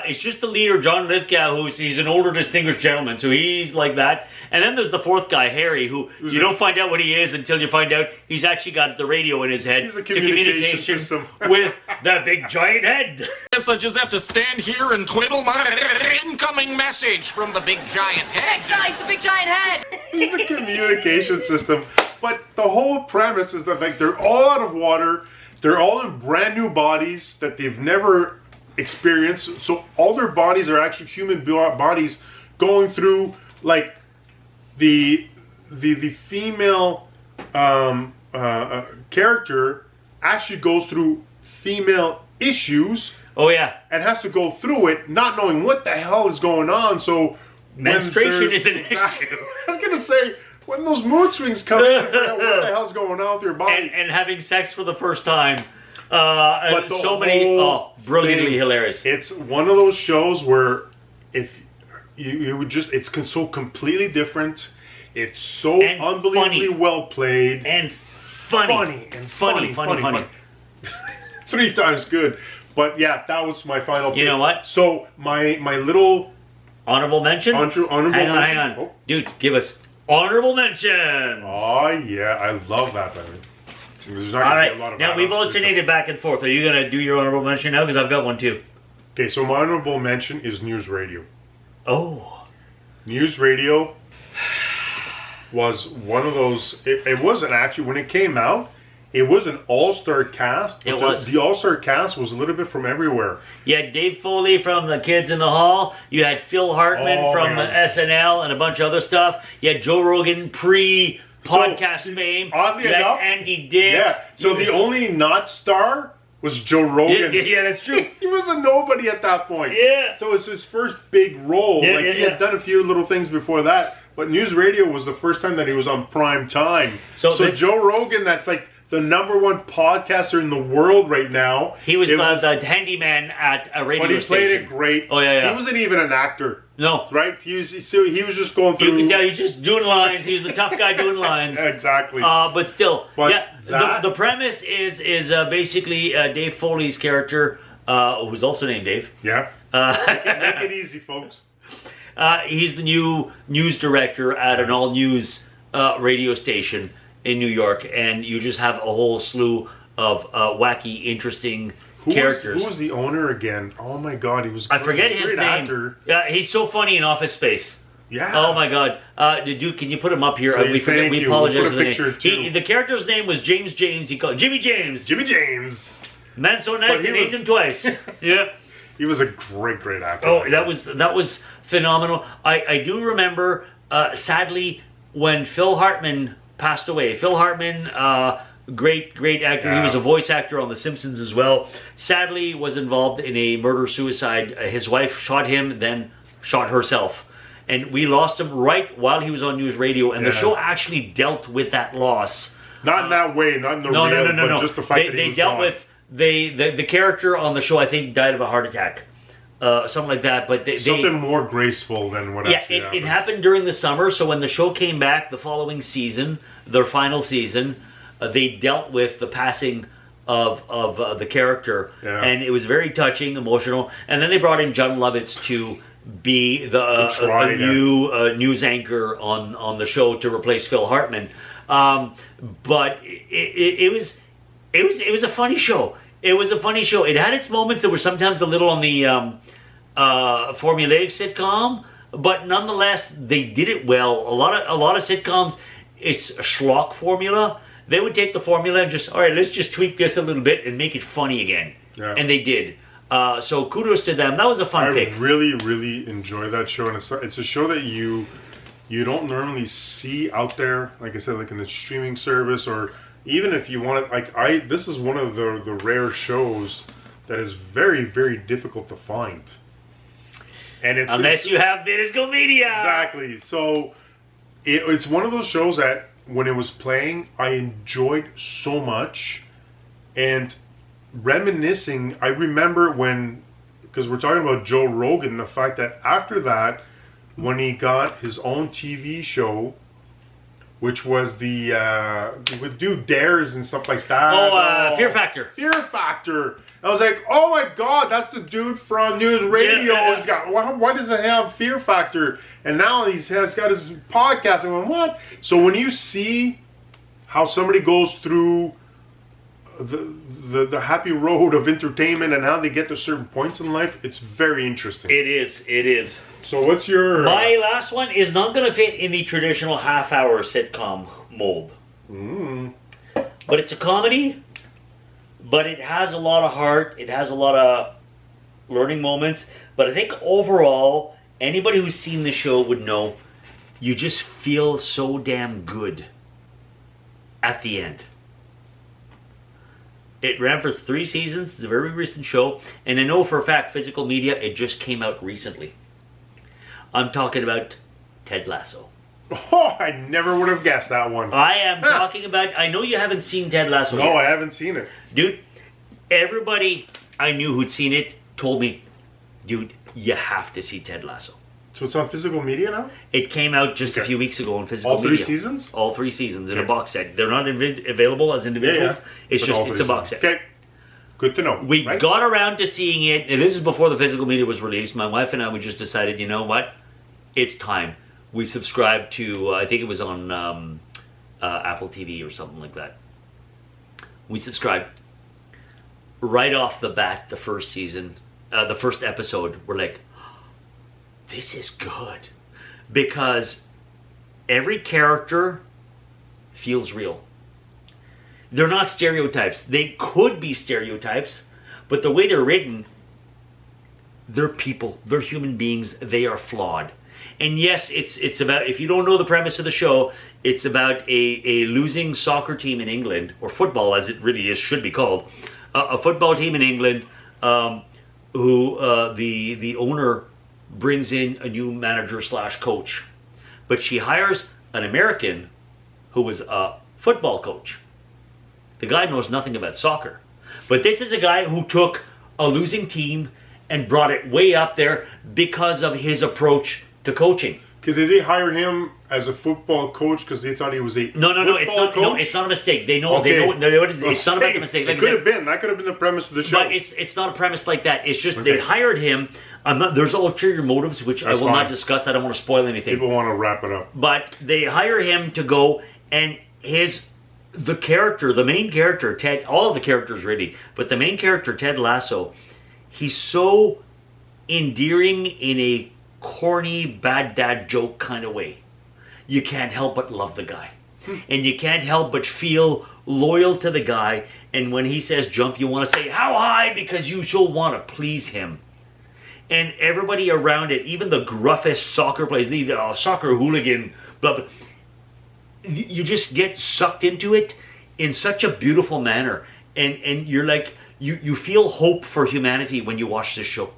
It's just the leader, John Lithgow, he's an older, distinguished gentleman, so he's like that. And then there's the 4th guy, Harry, who you don't find out what he is until you find out he's actually got the radio in his head. He's a communication system. With that big giant head. I just have to stand here and twiddle my incoming message from the big giant head. It's the big giant head. He's the communication system. But the whole premise is that like they're all out of water, they're all in brand new bodies that they've never experienced. So all their bodies are actually human bodies going through like the female character actually goes through female issues. Oh yeah. And has to go through it not knowing what the hell is going on. So menstruation is an issue. I was gonna say, when those mood swings come in, figure out what the hell's going on with your body. And having sex for the first time. But so many, brilliantly hilarious. It's one of those shows where if you would just, it's so completely different. It's so and unbelievably funny. well played. And funny. Funny. 3 times good. But yeah, that was my final pick. You know what? So my little honorable mention? Honorable mention. Hang on. Oh. Dude, give us honorable mention. Oh yeah, I love that, man. There's not all gonna right, be a lot of now we've alternated back and forth. Are you going to do your honorable mention now? Because I've got one too. Okay, so my honorable mention is News Radio. Oh. News Radio was one of those, it wasn't actually, when it came out, it was an all-star cast. It was. The all-star cast was a little bit from everywhere. You had Dave Foley from The Kids in the Hall. You had Phil Hartman from SNL and a bunch of other stuff. You had Joe Rogan podcast fame. Oddly you had enough, Andy Dick. Yeah. So the only not star was Joe Rogan. Yeah, that's true. He was a nobody at that point. Yeah. So it's his first big role. He had done a few little things before that, but News Radio was the first time that he was on prime time. So Joe Rogan, that's like the #1 podcaster in the world right now. He was the handyman at a radio station. But he played it great. Oh, yeah. He wasn't even an actor. No. Right? He was just going through... You can tell he's just doing lines. He was the tough guy doing lines. Exactly. But still, But the premise is basically Dave Foley's character, who's also named Dave. Yeah. Make it easy, folks. He's the new news director at an all-news radio station in New York, and you just have a whole slew of wacky, interesting characters. Who was the owner again? Oh my God, he was. I forget his great name. Actor. Yeah, he's so funny in Office Space. Yeah. Oh my God, dude, can you put him up here? Please, we apologize we'll for put the a picture name. The character's name was James. He called Jimmy James. Jimmy James. Man, so nice they named him twice. Yeah. He was a great actor. Oh, that was phenomenal. I do remember, sadly, when Phil Hartman passed away. Phil Hartman, great actor. Yeah. He was a voice actor on The Simpsons as well. Sadly, was involved in a murder-suicide. His wife shot him, then shot herself. And we lost him right while he was on News Radio. And the show actually dealt with that loss. Not in that way, not in the real, but just the fact that he was dealt gone. with the character on the show. I think died of a heart attack. Something like that, but something more graceful than what actually happened. It happened during the summer, so when the show came back the following season, their final season, they dealt with the passing of the character, and it was very touching, emotional, and then they brought in John Lovitz to be a new news anchor on the show to replace Phil Hartman, but it was a funny show. It was a funny show. It had its moments that were sometimes a little on the formulaic sitcom, but nonetheless, they did it well. A lot of sitcoms, it's a schlock formula. They would take the formula and just, all right, let's just tweak this a little bit and make it funny again. Yeah. And they did. So kudos to them. That was a fun pick. I really enjoy that show, and it's a show that you don't normally see out there. Like I said, like in the streaming service, or even if you want to, this is one of the rare shows that is very difficult to find. And Unless you have physical media. Exactly. So it's one of those shows that when it was playing, I enjoyed so much. And reminiscing, I remember because we're talking about Joe Rogan, the fact that after that, when he got his own TV show, which was would do dares and stuff like that. Fear Factor. Fear Factor. I was like, oh my God, that's the dude from News Radio. Yeah. He's got, why does it have Fear Factor? And now he's got his podcast. I went, what? So when you see how somebody goes through the happy road of entertainment and how they get to certain points in life, it's very interesting. It is. So what's your... My last one is not going to fit in the traditional half-hour sitcom mold. But it's a comedy, but it has a lot of heart. It has a lot of learning moments. But I think overall, anybody who's seen the show would know you just feel so damn good at the end. It ran for 3 seasons. It's a very recent show. And I know for a fact, Physical Media, it just came out recently. I'm talking about Ted Lasso. Oh, I never would have guessed that one. I am talking about... I know you haven't seen Ted Lasso yet. No, I haven't seen it. Dude, everybody I knew who'd seen it told me, dude, you have to see Ted Lasso. So it's on Physical Media now? It came out just a few weeks ago on Physical All Media. 3 seasons? All 3 seasons in a box set. They're not available as individuals. Yeah. It's a box set. Okay. Good to know. We got around to seeing it, and this is before the Physical Media was released. My wife and I, we just decided, you know what? It's time. We subscribed to, I think it was on Apple TV or something like that. We subscribed. Right off the bat, the first season, the first episode, we're like, this is good. Because every character feels real. They're not stereotypes. They could be stereotypes, but the way they're written, they're people. They're human beings. They are flawed. And yes, it's about, if you don't know the premise of the show, it's about a losing soccer team in England, or football as it really is, should be called, a football team in England who the owner brings in a new manager / coach. But she hires an American who was a football coach. The guy knows nothing about soccer. But this is a guy who took a losing team and brought it way up there because of his approach to coaching. Did they hire him as a football coach because they thought he was a No, it's not. coach? No, it's not a mistake. They know. Okay. They know what it is. It's not about the mistake. Like It could have been. That could have been the premise of the show. But it's not a premise like that. It's just they hired him. There's ulterior motives, which I will not discuss. I don't want to spoil anything. People want to wrap it up. But they hire him to go, and the main character, Ted, all of the characters really, but the main character, Ted Lasso, he's so endearing in a corny, bad dad joke kind of way. You can't help but love the guy. And you can't help but feel loyal to the guy. And when he says jump, you want to say, how high? Because you shall want to please him. And everybody around it, even the gruffest soccer players, the soccer hooligan, blah, blah, you just get sucked into it in such a beautiful manner. And you're like, you feel hope for humanity when you watch this show.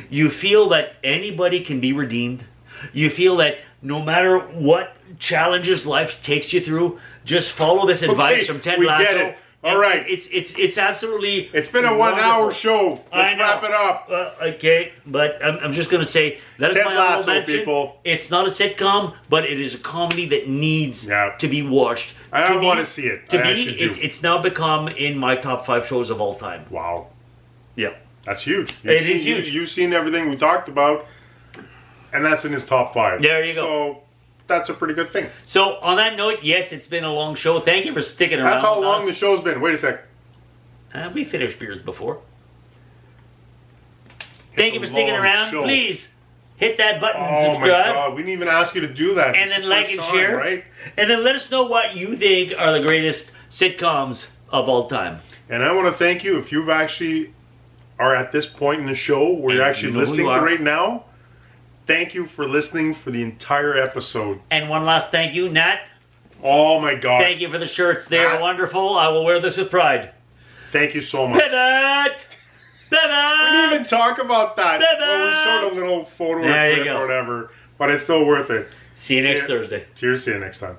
You feel that anybody can be redeemed. You feel that no matter what challenges life takes you through, just follow this advice from Ted Lasso. Get it. All right. It's absolutely. It's been a 1 hour show. Let's wrap it up. Okay, but I'm just going to say that is Ted my honorable Lasso, mention. people. It's not a sitcom, but it is a comedy that needs to be watched. I don't want to see it. To me, it's now become in my top 5 shows of all time. Wow. Yeah. That's huge. It is huge. You've seen everything we talked about, and that's in his top 5. There you go. So that's a pretty good thing. So on that note, yes, it's been a long show. Thank you for sticking around. That's how with long us. the show's been. Wait a sec. We finished beers before. Thank you for a sticking long around. show. Please hit that button and Oh subscribe. my God, we didn't even ask you to do that. And This then is like the and first time, share. right? And then let us know what you think are the greatest sitcoms of all time. And I want to thank you if you've actually are at this point in the show where you're And actually you know who listening you to are. right now. Thank you for listening for the entire episode. And one last thank you, Nat. Oh my God. Thank you for the shirts. They are Nat. wonderful. I will wear this with pride. Thank you so much. Pivot! We didn't even talk about that. Pivot. Well, we showed a little photo There or you clip go. or whatever, but it's still worth it. See you next Cheers. Thursday. Cheers. See you next time.